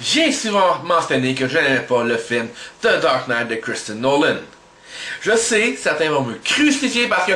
J'ai souvent mentionné que je n'aimais pas le film The Dark Knight de Christopher Nolan. Je sais, certains vont me crucifier parce que,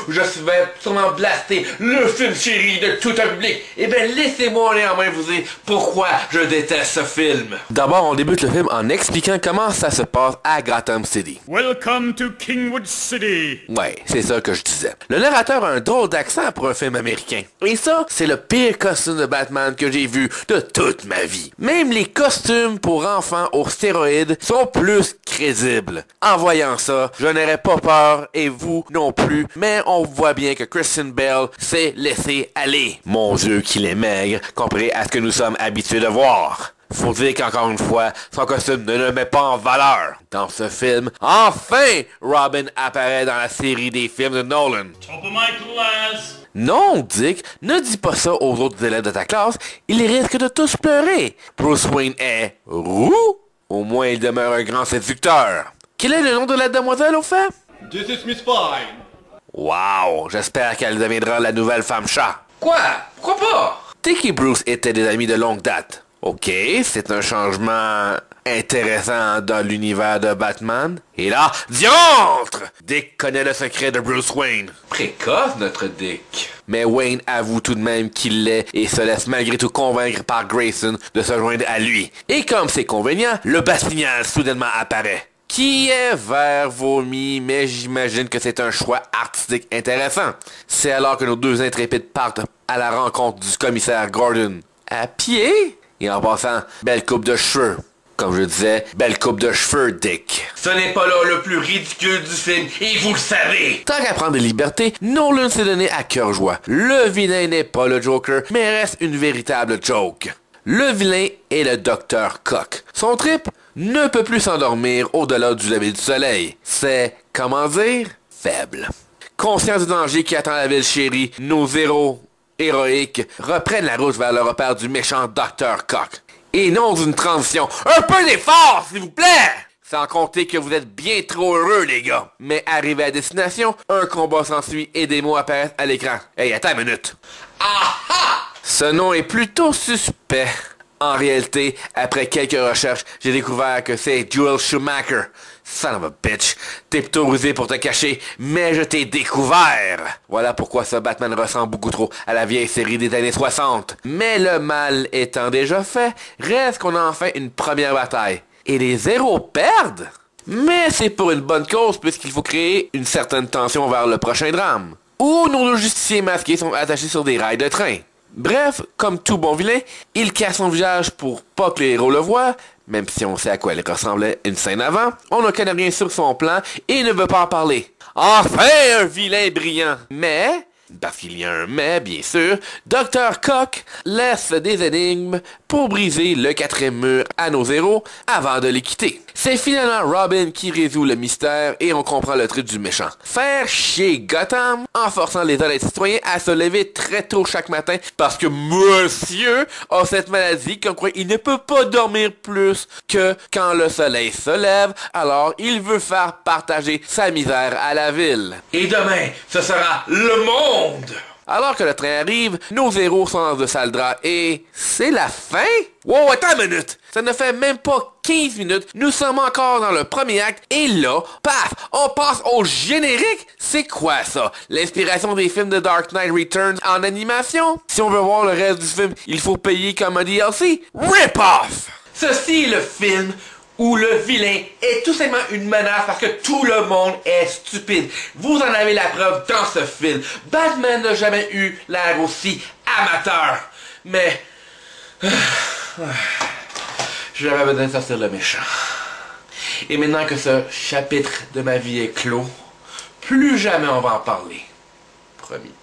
je vais sûrement blaster le film chéri de tout un public. Eh bien, laissez-moi néanmoins vous dire pourquoi je déteste ce film. D'abord, on débute le film en expliquant comment ça se passe à Gotham City. Welcome to Kingwood City. Ouais, c'est ça que je disais. Le narrateur a un drôle d'accent pour un film américain. Et ça, c'est le pire costume de Batman que j'ai vu de toute ma vie. Même les costumes pour enfants aux stéroïdes sont plus crédibles. En voyant ça, je n'aurais pas peur, et vous non plus, mais on voit bien que Christian Bale s'est laissé aller. Mon Dieu qu'il est maigre, comparé à ce que nous sommes habitués de voir. Faut dire qu'encore une fois, son costume ne le met pas en valeur. Dans ce film, enfin, Robin apparaît dans la série des films de Nolan. Top of my class. Non, Dick, ne dis pas ça aux autres élèves de ta classe, ils risquent de tous pleurer. Bruce Wayne est roux? Au moins il demeure un grand séducteur. Quel est le nom de la demoiselle au fait? This is Miss Fine. Wow, j'espère qu'elle deviendra la nouvelle femme chat. Quoi? Pourquoi pas? Dick et Bruce étaient des amis de longue date. Ok, c'est un changement intéressant dans l'univers de Batman. Et là, diantre! Dick connaît le secret de Bruce Wayne. Précoce, notre Dick. Mais Wayne avoue tout de même qu'il l'est et se laisse malgré tout convaincre par Grayson de se joindre à lui. Et comme c'est convenient, le Bat-Signal soudainement apparaît. Qui est vert vomi, mais j'imagine que c'est un choix artistique intéressant. C'est alors que nos deux intrépides partent à la rencontre du commissaire Gordon. À pied? Et en passant, belle coupe de cheveux. Comme je disais, belle coupe de cheveux, Dick. Ce n'est pas là le plus ridicule du film, et vous le savez! Tant qu'à prendre des libertés, Nolan s'est donné à cœur joie. Le vilain n'est pas le Joker, mais reste une véritable joke. Le vilain est le Dr. Cock. Son trip ne peut plus s'endormir au-delà du lever du soleil. C'est, comment dire, faible. Conscient du danger qui attend la ville chérie, nos héros héroïques reprennent la route vers le repère du méchant Dr. Cock. Et non d'une transition. Un peu d'effort, s'il vous plaît! Sans compter que vous êtes bien trop heureux, les gars. Mais arrivé à destination, un combat s'ensuit et des mots apparaissent à l'écran. Hey, attends une minute. Ah! Ce nom est plutôt suspect. En réalité, après quelques recherches, j'ai découvert que c'est Joel Schumacher. Son of a bitch. T'es plutôt rusé pour te cacher, mais je t'ai découvert. Voilà pourquoi ce Batman ressemble beaucoup trop à la vieille série des années 60. Mais le mal étant déjà fait, reste qu'on a enfin une première bataille. Et les héros perdent? Mais c'est pour une bonne cause puisqu'il faut créer une certaine tension vers le prochain drame. Où nos deux justiciers masqués sont attachés sur des rails de train. Bref, comme tout bon vilain, il cache son visage pour pas que les héros le voient, même si on sait à quoi il ressemblait une scène avant, on ne connaît rien sur son plan et ne veut pas en parler. Enfin, un vilain brillant! Mais, parce qu'il y a un mais, bien sûr, Dr. Cock laisse des énigmes pour briser le quatrième mur à nos héros avant de les quitter. C'est finalement Robin qui résout le mystère et on comprend le truc du méchant. Faire chier Gotham en forçant les honnêtes citoyens à se lever très tôt chaque matin parce que monsieur a cette maladie comme quoi il ne peut pas dormir plus que quand le soleil se lève, alors il veut faire partager sa misère à la ville. Et demain, ce sera le monde! Alors que le train arrive, nos héros sont dans de sales draps et... c'est la fin? Wow, attends une minute! Ça ne fait même pas 15 minutes, nous sommes encore dans le premier acte et là, paf, on passe au générique? C'est quoi ça? L'inspiration des films de Dark Knight Returns en animation? Si on veut voir le reste du film, il faut payer comme un DLC? Rip-off! Ceci est le film où le vilain est tout simplement une menace parce que tout le monde est stupide. Vous en avez la preuve dans ce film. Batman n'a jamais eu l'air aussi amateur. Mais... j'avais besoin de sortir le méchant. Et maintenant que ce chapitre de ma vie est clos, plus jamais on va en parler. Promis.